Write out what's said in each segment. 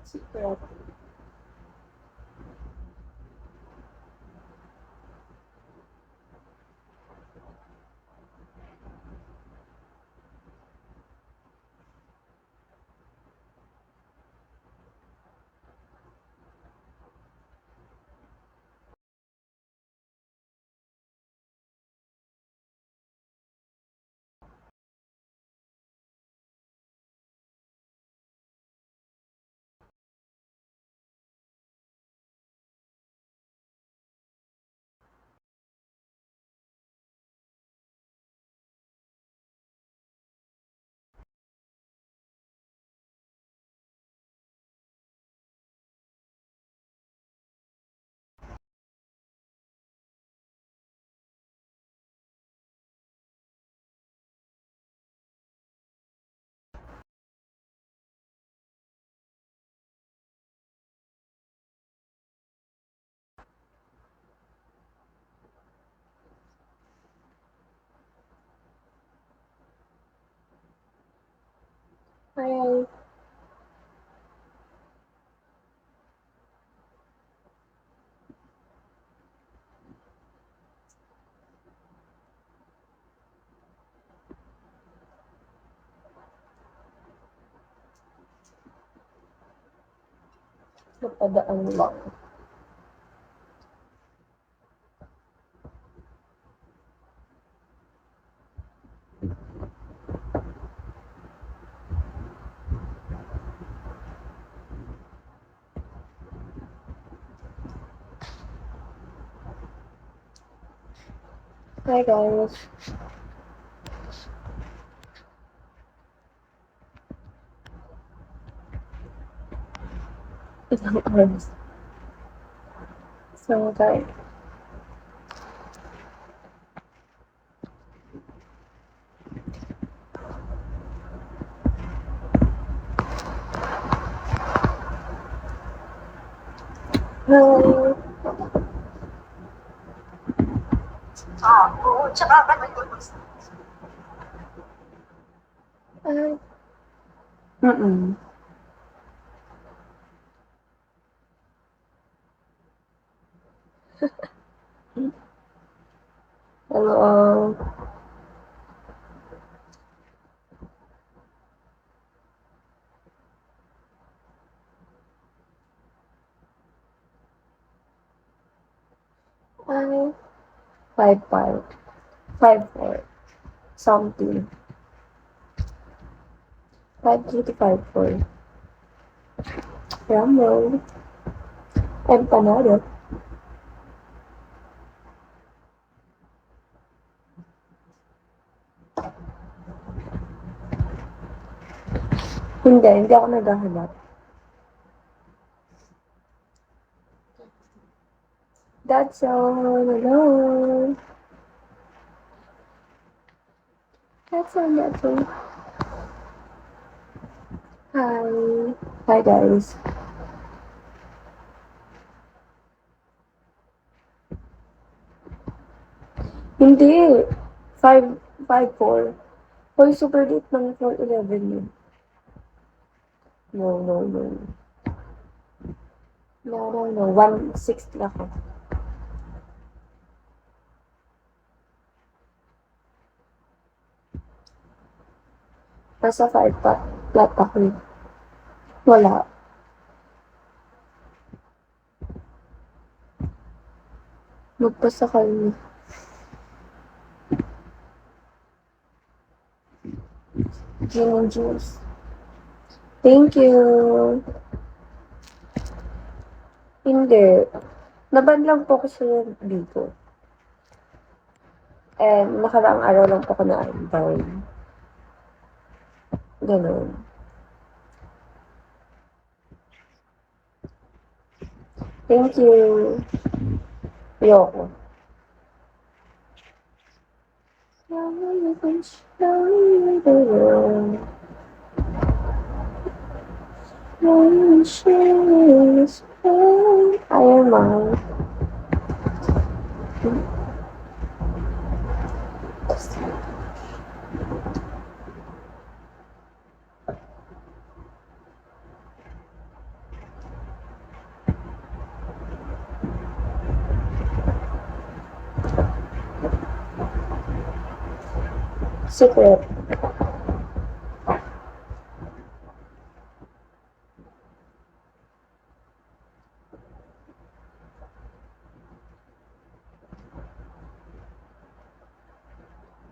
Secret. Hi. Napadaan lang. Hi guys. Ilang oras. So guys. Hi. Oo, tsaka ano yun, Hi. Mm. Hello. Hi. 5'5". 5'4". Something. 5'3" to 5'4". Ramon. Empanada. Hindi ako naghahanap. That's all. Hello. That's all. Hi. Hi guys. Hindi. 5'4". Hoy, super late ng 4'11" yun. No. No. 160 ako. Nasa 5 pa. Flat ako eh. Wala. Magpasakal na. Gin and juice. Thank you. Hindi. Naban lang po kasi dito. And nakaraang araw lang po ako na-unbind. Ganun. Thank you. Ayoko. Ayaw man. Secret.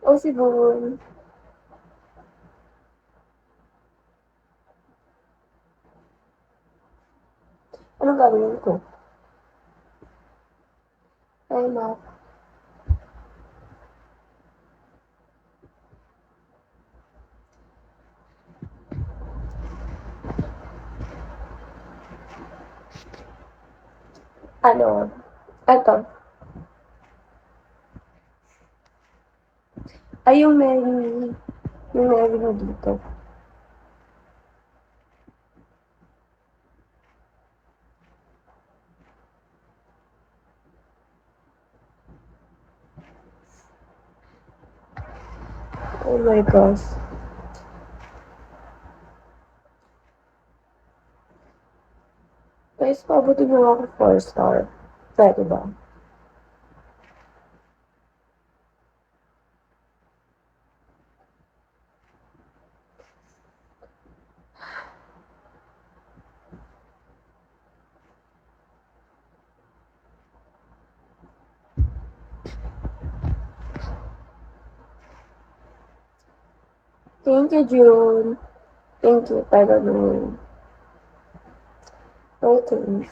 O si Boon. Anong gagawin ko? Ay, ma. Ano? Eto. Ay, yung Mary. Yung Mary mo dito. Oh my gosh. Guys, pabutin mo ako 4-star. Pwede ba? Thank you, June. Thank you, pero no. Okay.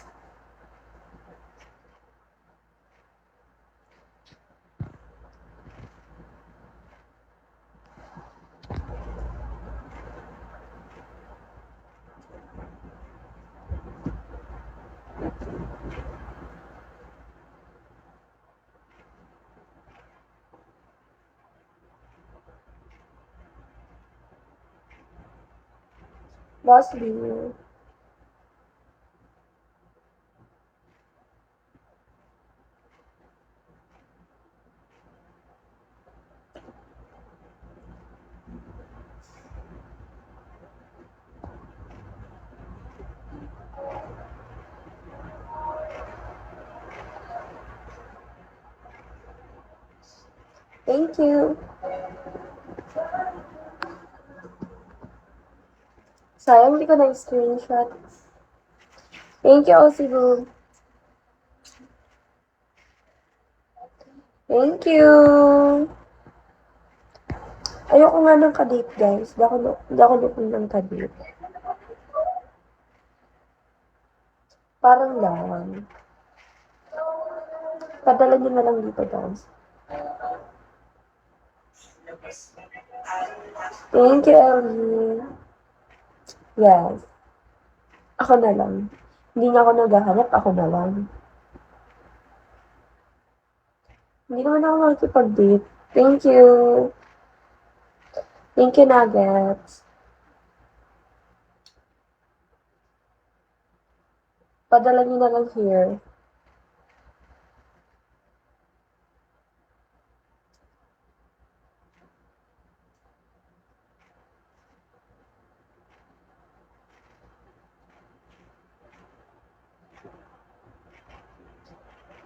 Boss Lee. Thank you. Sayang, hindi ko na-screenshot. Thank you, Osibu. Thank you. Ayoko nga ng kadate, guys. Di ako looking ng kadate. Parang lang. Padala niyo na lang dito, guys. Thank you, Ellie. Yes. Ako na lang. Hindi na ako naghahanap, ako na lang. Hindi naman ako makikipag-date. Thank you. Thank you, Nuggets. Padala niyo na lang here.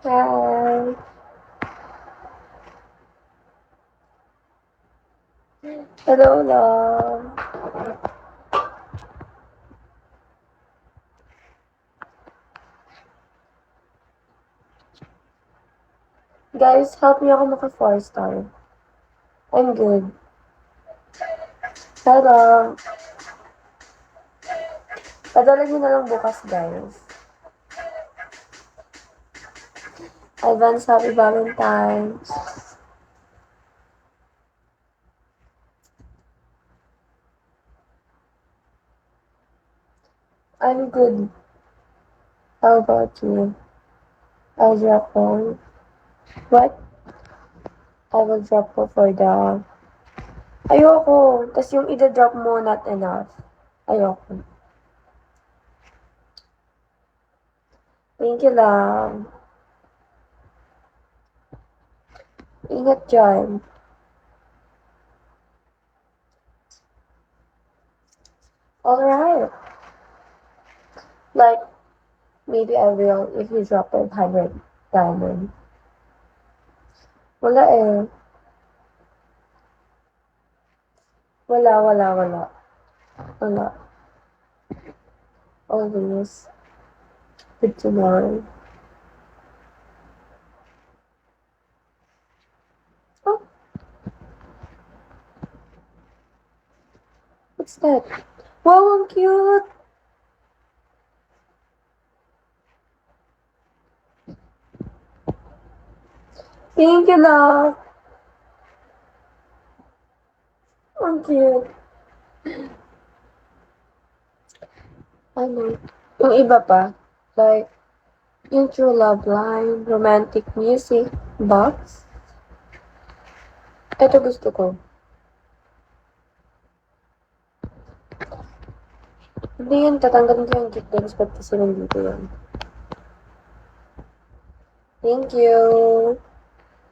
Hi. Hello, love. Guys, help me ako maka 4 star. I'm good. Hello. Padala niyo na lang bukas, guys. Advance Happy Valentine's. I'm good. How about you? I'll drop home. What? I will drop ko for the... Ayoko. Tas yung ida-drop mo, not enough. Ayoko. Thank you lang. Ingat dyan. Alright. Like, maybe I will if you drop 500 diamond. Wala eh. Wala. Always. Good to know. Oh. What's that? Wow, ang cute! Thank you, love. Ang cute. Ano? Yung iba pa. Like, yung True Love Line, Romantic Music, Box. Ito gusto ko. Hindi yan, tatanggalin ko yung gift dance ba't kasi nandito yan. Thank you.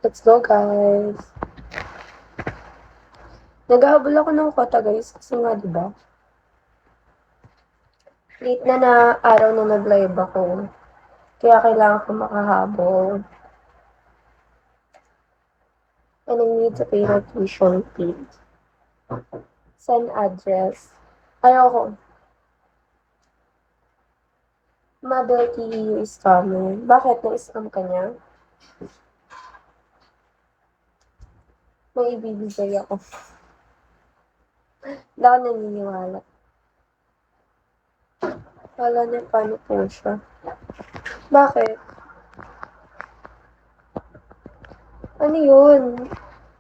Let's go, guys. Naghahabol ako ng kota, guys. Kasi nga, diba? Late na araw na nag-live ako. Kaya kailangan ko makahabol. And I need to pay my tuition fee. Send address. Ayoko. Mother TU is coming. Bakit? Na-scam ka niya? May ibibigay ako. Hindi ako naniniwala. Wala na paano po siya. Bakit? Ano yun?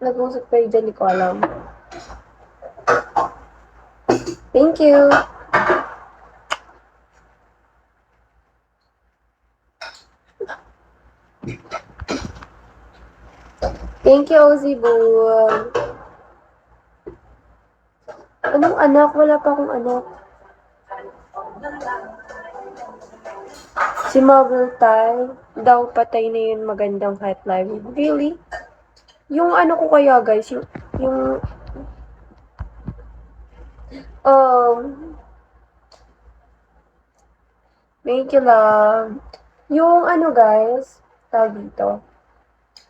Nag-usap kayo dyan, di ko alam. Thank you! Thank you, Ozzy Boo! Anong anak? Wala pa akong anak. Si Marvel Tay, daw patay na yun magandang heart live. Really? Yung ano ko kaya guys, yung thank you love. Yung ano guys, tawag dito.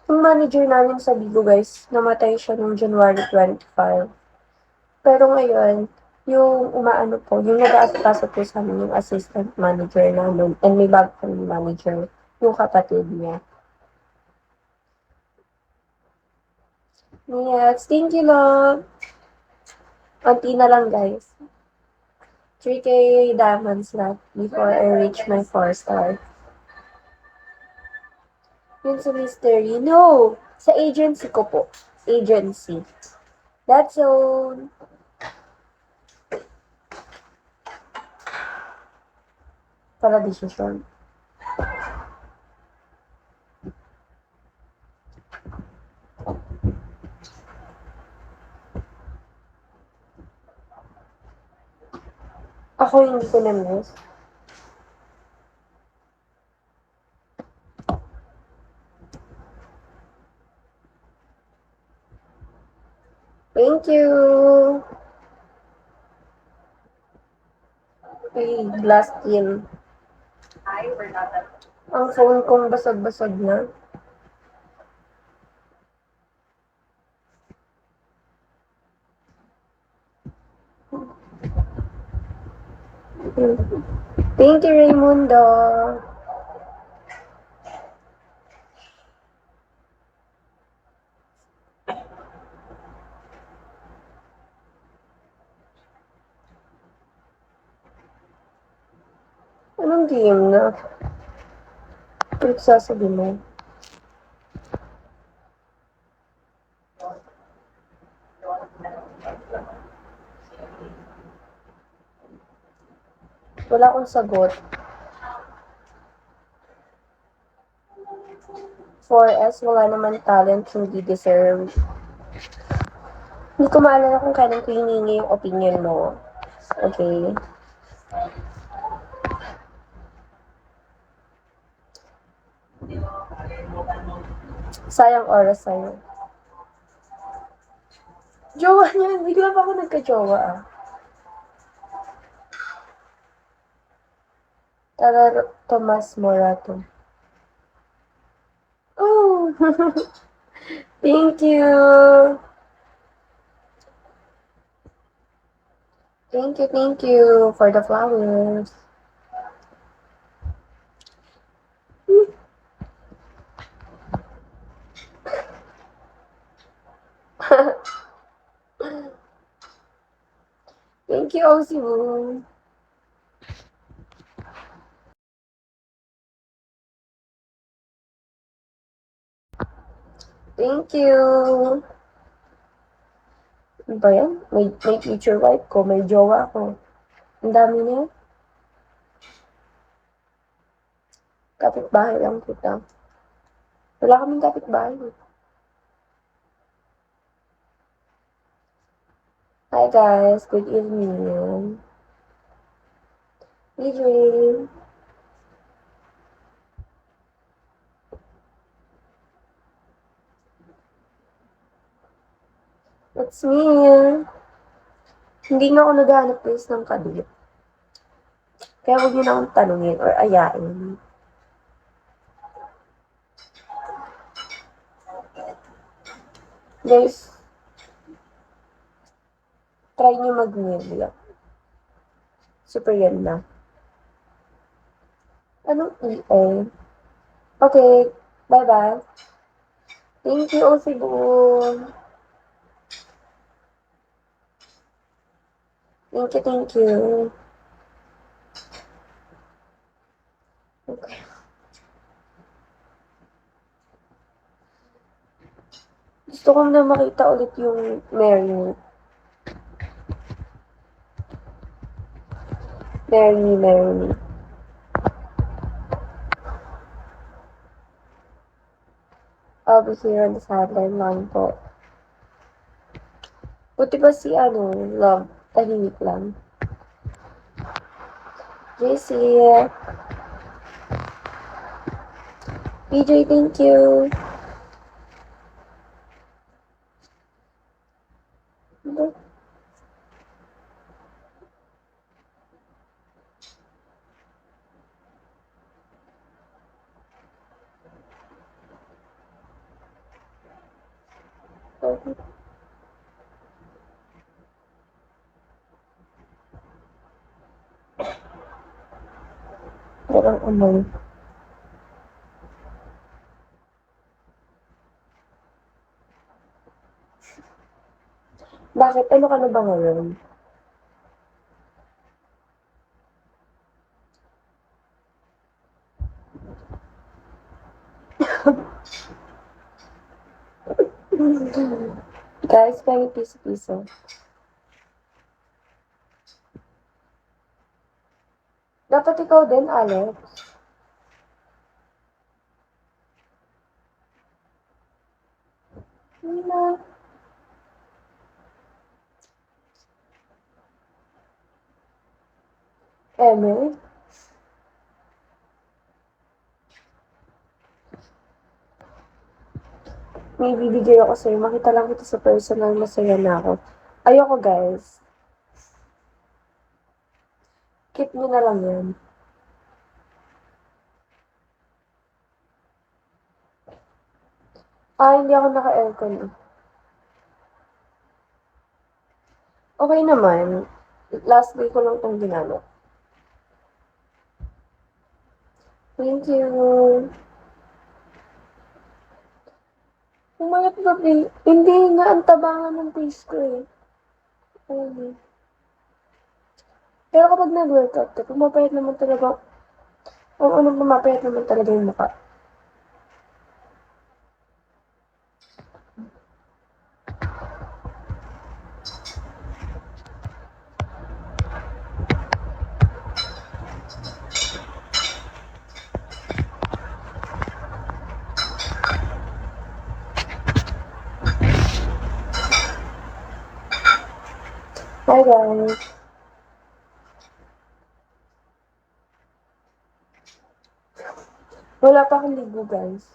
Yung manager namin sa Bigo guys, namatay siya noong January 25. Pero ngayon, yung umaano po, yung nag-aasikaso po sa amin, yung assistant manager namin, and may bago kami manager, yung kapatid niya. Yes, thank you, love. Unti na lang, guys. 3K diamonds left before I reach my 4 star. Yun sa mystery. No! Sa agency ko po. Agency. That's all. Para decision. Ako hindi ko na-miss. Thank you! Okay, last team. Ang phone kong basag-basag na. Thank you, Raymundo. Anong game na? Ano sasabihin mo? Wala akong sagot. 4S, wala naman talent, hindi deserve. Hindi ko maalala kung kailan ko hiningi yung opinion mo. Okay. Sayang oras sa'yo. Jowa niya, bigla pa ako nagka-jowa ah. Tara, Tomas Morato. Oh! Thank you! Thank you for the flowers. Thank you, Osibu. Thank you. Ano ba yan? May future wife ko, may jowa ko. Ang dami niya. Kapitbahay lang kita. Wala kaming kapitbahay. Hi guys, good evening. DJ. It's me. Hindi na ako naghahanap guys ng kadit. Kaya huwag niyo na akong tanungin or ayain. Guys, try niyo mag-meal. Super yan na. Anong EA? Okay, bye-bye. Thank you, Osibu. Thank you. Okay. Gusto ko na makita ulit yung Mary. I'll be here on the sideline lang po. Buti ba si Love, tahimik lang. JC. PJ, thank you. Parang amoy. Bakit? Ano ka na ba ngayon? Guys, pengi piso-piso. Dapat ikaw din, Alex. Na. Eme? May bibigay ako sa'yo. Makita lang kita sa personal, masaya na ako. Ayoko, guys. Keep nyo na lang yan. Hindi ako naka-aircon. Okay naman. Last day ko lang itong ginamit. Thank you. Umayat ba, babe? Hindi nga, ang tabangan ng face ko eh. Pero kapag nag-workout ka, pumapayat naman talaga Oo, nung pumapayat naman talaga yung mukha. Hi guys! Wala pa akong ligo guys.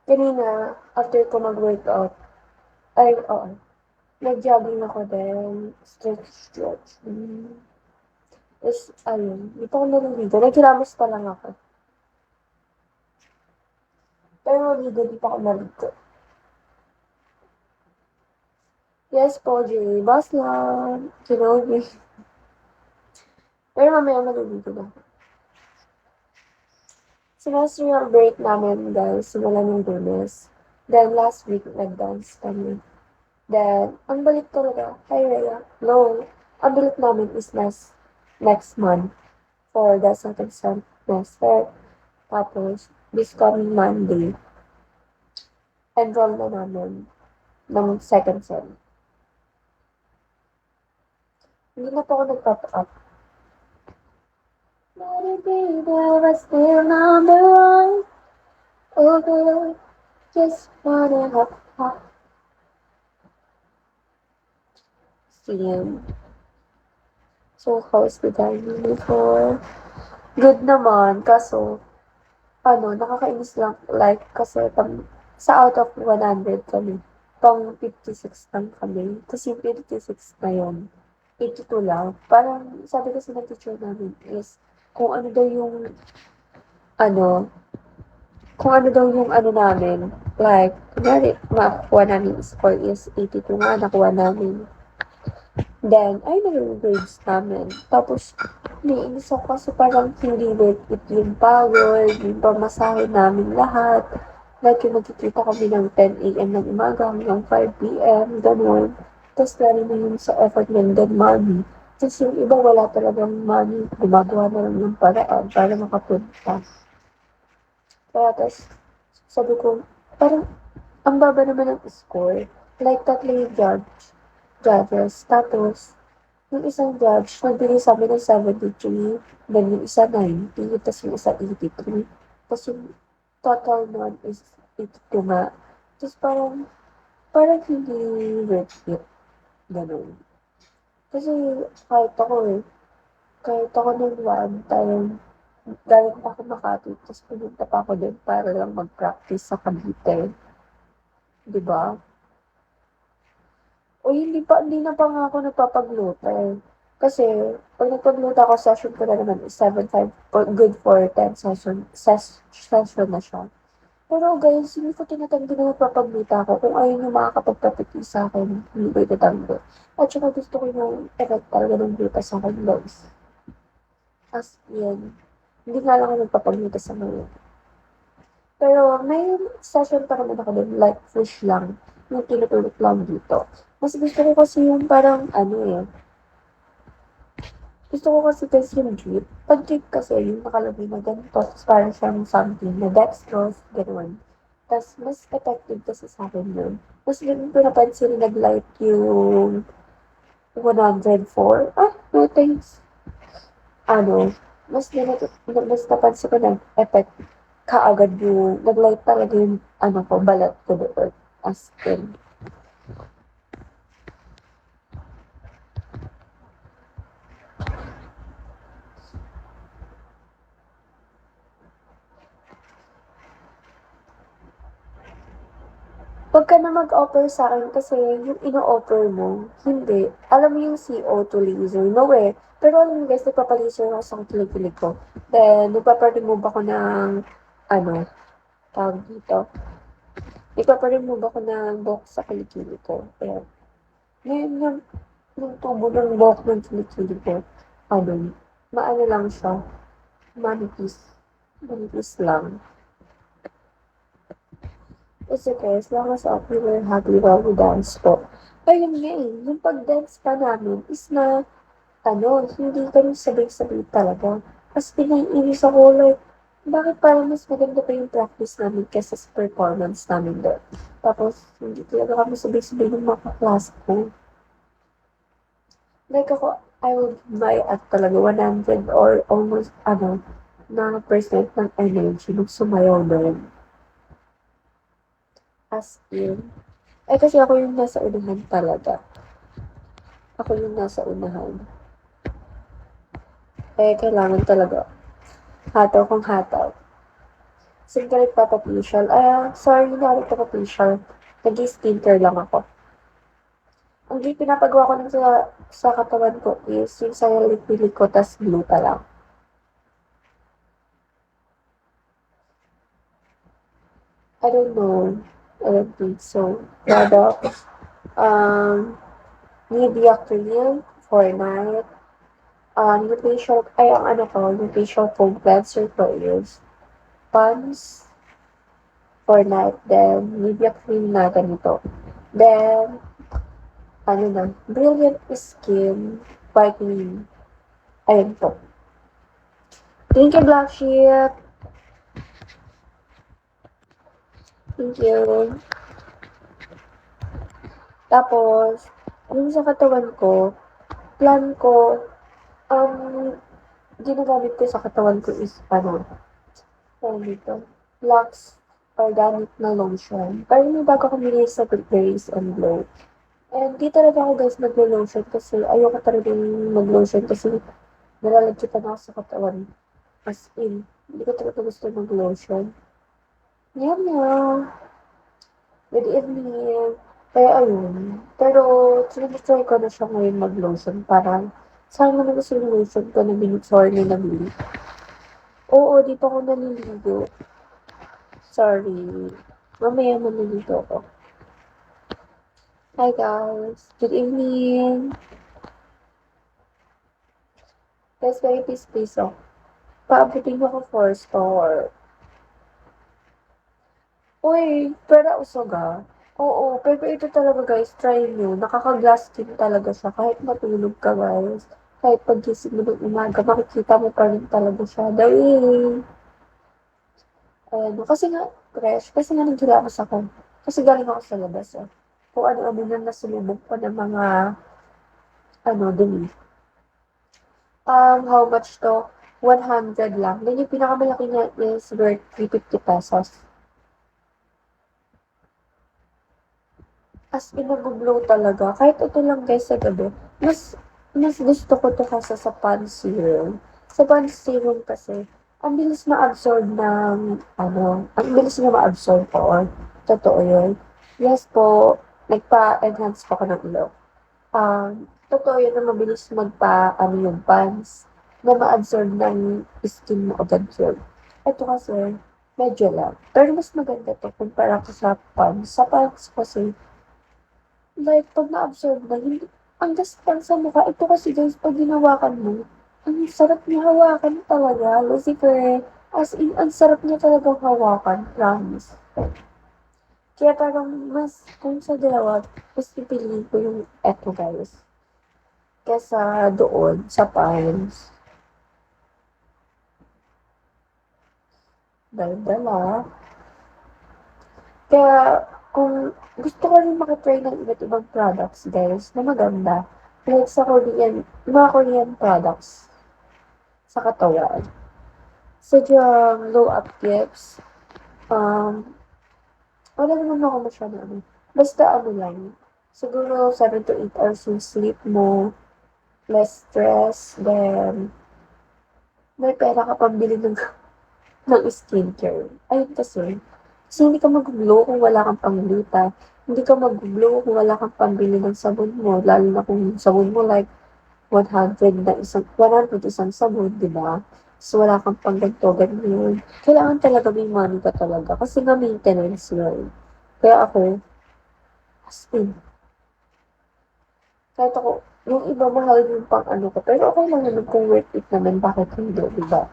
Kanina, after ko mag-workout, ay, oo, nag-jogging ako then, stretch. Tapos, ayun, di pa ako naliligo. Naghilamos pa lang ako. Pero maligo, di pa ako naligo. Yes po, Jay. Boss lang. Kinobi. Pero mamaya maliligo na. Semester break namin, guys, simula ng Lunes. Then, last week, nag-dance kami. Then, ang balik talaga, hi Rhea, no, ang balik namin is next month for the second semester. Tapos, this coming Monday, enroll na namin ng second sem. Hindi na po ako nagpapa-up. Maybe there was still number one. Oh, girl, just wanna have fun. Same. So, how's the dining before? Good naman, kaso, nakakainis lang, like, kasi sa out of 100 kami, pang 56 lang kami. Tapos yung 56 na yun, 82 lang. Parang, sabi kasi ng teacher namin is, kung ano daw yung, ano, kung ano daw yung namin, like, kunyari, makuha namin score is 82 nga, nakuha namin. Then, ay na yung grades namin. Tapos, naiinis ako kasi parang hindi worth it yung pagod, yung pamasahe namin lahat. Like, yung magkikita kami ng 10 a.m. ng umaga hanggang 5 p.m. Ganun. Tapos, lalo na yung sa effort ng dead money. Tapos, yung iba wala talagang money. Gumagawa na lang ng paraan para makapunta. Kaya, tapos, sabi ko, parang, ang baba naman ng score. Like, tatlo yung judges. Tapos, yung isang judge, nagbigay sa'min ng 73, then yung isa 90, tapos yung isa 83. Tapos yung total nun is 82 nga. Tapos parang hindi worth it. Ganun. Kasi kahit ako nung one time, galing pa ako Makati, tapos pumunta pa ako din para lang mag-practice sa Cavite. 'Di ba? O hindi na pa nga ako nagpapagluto eh. Kasi, pag nagpagluto ako, session ko na naman is 7-5, good for 10 session na siya. Pero guys, hindi ko tinatanggi na magpapagluto ako. Kung ayaw nyo makakapagpapiti sa akin, hindi ko itatanggi. At saka gusto ko yung effect talaga ng gluta sa akin, guys. As in, hindi nga lang ako nagpapagluto sa mga. Pero may session pa naman ako dun, like fish lang, yung tinutulog lang dito. Mas gusto ko kasi yung parang gusto ko kasi yung drip. Pag drip kasi yung nakalagay na ganito, tapos parang siyang something na dextrose, gano'n. Tapos mas effective kasi sa akin yun. Mas ganun ko napansin nag-light yung 104. No thanks. Ano, mas napansin ko nag-effect kaagad yung, nag-light talaga yung, balat ko doon. As in. Wag ka na mag-offer sa akin kasi yung ino-offer mo, hindi. Alam mo yung CO2 laser? No eh. Pero alam mo guys, nagpapalaser ako sa kilig-kilig ko. Then, nagpapa-remove ako ng, ano, tawag dito. Nagpapa-remove ako ng buhok sa kilig-kilig ko. Ayan. Ngayon yung tubo ng buhok ng kilig-kilig ko, maano lang siya, manipis. Manipis lang. It's okay, as long as we were happy while we dance po. Ayun nga eh, yung pag-dance pa namin is na, hindi kami sabay-sabay talaga. Mas pinaiinis ako, like, bakit parang mas maganda pa yung practice namin kaysa sa performance namin doon. Tapos, hindi talaga kami sabay-sabay ng mga kaklase ko. Like ako, I would buy at talaga 100 or almost, na percent ng energy nung sumayaw doon. As in. Eh, kasi ako yung nasa unahan talaga. Ako yung nasa unahan. Eh, kailangan talaga. Hataw kung hataw. Saan ka nagpapapisyal? Sorry, hindi ako nagpapapisyal. Nag-skincare lang ako. Ang pinapagawa ko lang sa katawan ko is yung sa liquid ko, tas gluta lang. I don't know. I don't think so. Products. Nivea cream for night. Yung facial, ang ano ko, yung facial foam cleanser ko is Pond's for night. Then, Nivea cream na ganito. Then, Brilliant Skin Whitening. Ayun po. Thank you, Black Sheep. Thank you. Tapos, yung sa katawan ko, plan ko, ginagamit ko sa katawan ko is, dito, Lux Organic na lotion. Pero may bago ko nilay sa Grace and Glow. And di talaga ako guys maglo-lotion kasi ayoko talaga mag-lotion kasi nalalagkitan ako sa katawan. As in, hindi ko talaga gusto mag-lotion. Yan na. Good evening. Kaya ayun. Pero, sinitry ko na siya ngayon mag-lotion. Parang, saan mo na gusto yung lotion ko na binitsor na nabili? Oo, di pa ako naliligo. Sorry. Mamaya maliligo ako. Hi guys. Good evening. Guys, very peace oh. Paabutin ako for store. Uy, pera usog ah. Oo, pero ito talaga guys, try nyo. Nakaka-glass skin talaga siya. Kahit matulog ka guys. Kahit paggising mo ng umaga, makikita mo pa rin talaga siya. Dahil, kasi nga, fresh. Kasi nga naghilamos ako. Kasi galing ako sa labas eh. Kung ano-ano na nasulubog pa ng mga, dumi. How much to? 100 lang. Then yung pinakamalaki niya is worth 350 pesos. As in, nag-glow talaga. Kahit ito lang guys sa gabi, mas gusto ko to kaysa sa Pond Serum. Sa Pond Serum kasi, ang bilis ma-absorb ng, ang bilis na ma-absorb po. Totoo yun. Yes po, nagpa-enhance pa ko ng ilaw. Totoo yun na mabilis yung pans, na ma-absorb ng skin mo agad yun. Ito kasi, medyo lang. Pero mas maganda to kumpara ko sa pans. Sa pans kasi, like, pag na-absorb na, hindi, ang gaspang sa mukha. Ito kasi guys, pag ginawakan mo, ang sarap niya hawakan talaga. Lucifer, as in, ang sarap niya talagang hawakan. Promise. Kaya parang mas, kung sa dalawa, mas pipiliin ko yung eto guys. Kesa doon, sa Pines. Dala-dala. Kaya, kung gusto ko rin makatry ng iba't ibang products, guys, na maganda, like sa Korean, mga Korean products sa katawan. Sadyang low up tips, wala naman ako masyado Basta lang, siguro 7 to 8 hours yung sleep mo, less stress, then may pera ka pambili ng skincare. Ayun kasi hindi ka mag-glow kung wala kang pangluta. Hindi ka mag-glow kung wala kang pambili ng sabon mo, lalo na kung sabon mo like 100 isang sabon, di ba? So, wala kang pang ganito, ganyan. Kailangan talaga may money ka talaga kasi nga maintenance yun. Kaya ako, as in, kahit ako, yung iba mahal yung pang ko, pero okay lang naman kung worth it naman, bakit hindi, di ba?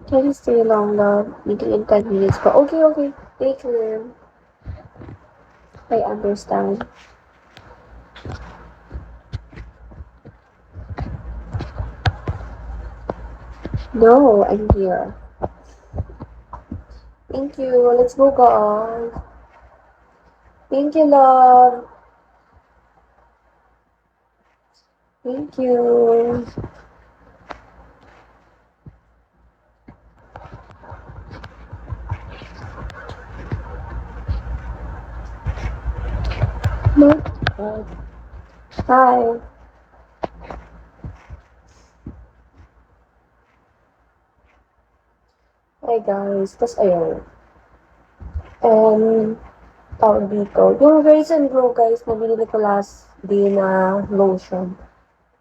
Can you stay long, love? Meeting in 10 minutes pa. Okay, okay. Take care. I understand. No, I'm here. Thank you. Let's go, guys. Thank you, love. Thank you. No. Hi. Hi, guys. Tapos, ayun. And, tawag dito. Yung Rise and Grow, guys, na binili ko last day na lotion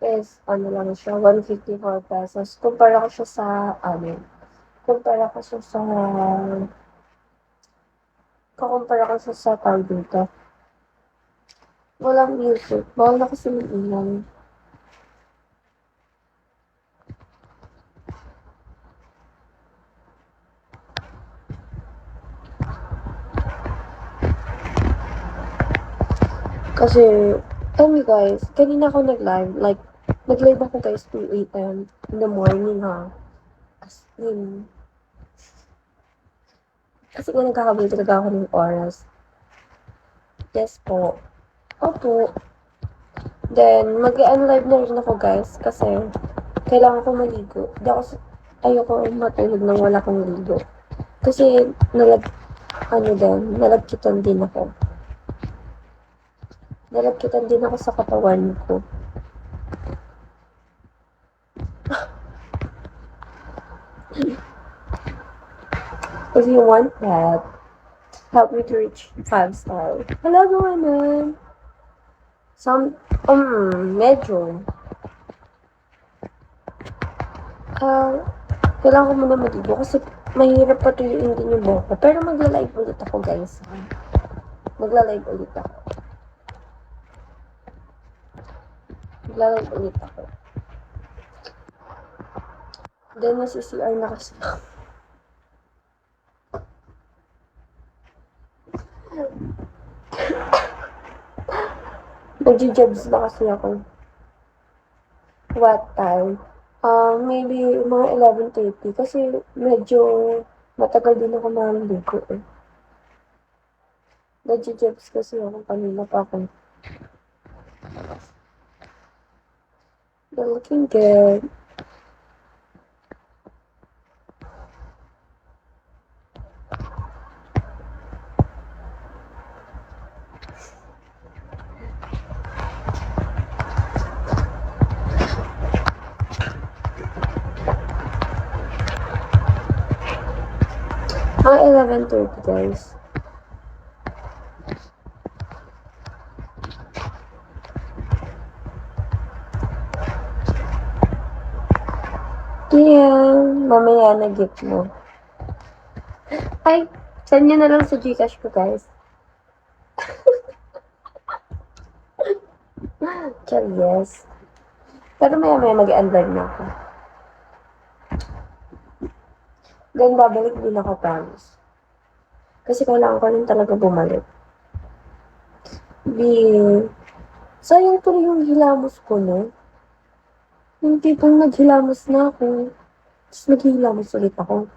is, ano lang siya, 154 pesos. Kumpara ko siya sa, kumpara ko siya sa, kukumpara ko siya sa tawag dito. Walang music. Bawal na kasi mag-ingay. Kasi, tell me guys, kanina ako nag-live, like, nag-live ako guys 2 a.m. in the morning ha. As in, kasi nga nagkakabili talaga ako ng oras. Yes po. Opo. Then, mag-unlive na rin ako guys, kasi kailangan ko maligo. Ayoko matulog nang wala kong ligo. Kasi, nalagkitan din ako. Nalagkitan din ako sa katawan ko. If you want that, help me to reach 5 stars. Hello naman. Medyo. Kailangan ko muna maligo kasi mahirap patuyuin din yung buhok ko. Pero magla-live ulit ako guys. Magla-live ulit ako. Magla-live ulit ako. Then, nasi-CR na kasi ako. Nag-jobs na kasi ako. What time? Maybe mga 11:30 kasi medyo matagal din ako maligo eh. Nag-jobs kasi ako kanina pa ako. You're looking good. Mga 11:30 guys. Yan, mamaya na gift mo. Ay, send nyo na lang sa Gcash ko guys. Char, yes. Pero maya mag-unlive na ako. Then, babalik din ako, promise. Kasi kailangan ko rin talaga bumalik. Sayang tuloy yung hilamos ko, no? Yung tipong naghilamos na ako, tapos naghihilamos ulit ako.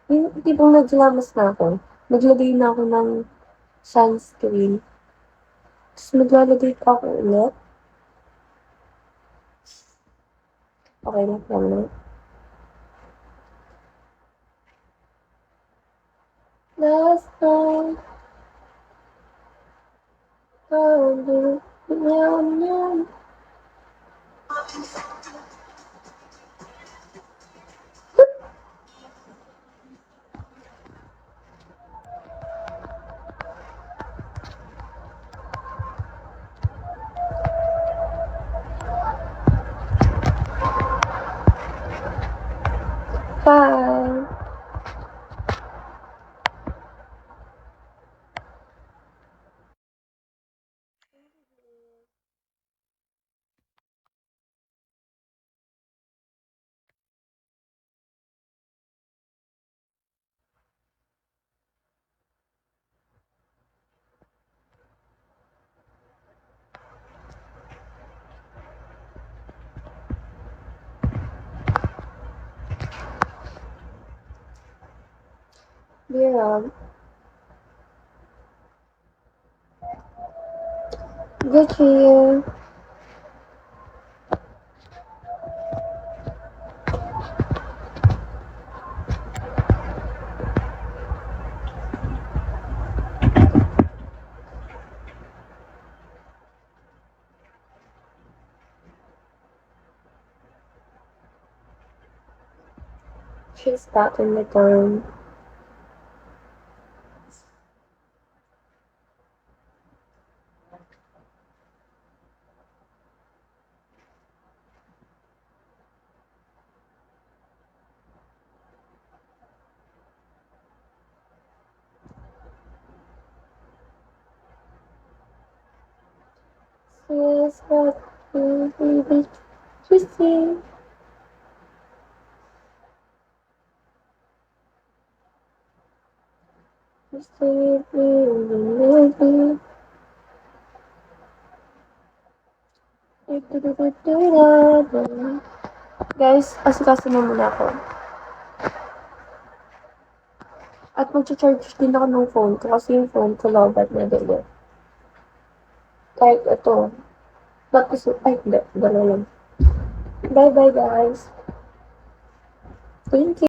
Yung tipong naghilamos na ako, naglagay na ako ng sunscreen, tapos maglalagay pa ako ulit. Okay na lang, no? Last time, Bye! Yeah. Gucci. She's back in the town. She's got baby. Kissing. Kissing. Baby. Guys, asikaso na muna ako. At mag-charge din ako ng phone ko kasi yung phone ko lobat na din. Kahit ito. Tapos, ay, hindi. Dalawa lang. Bye-bye, guys. Thank you.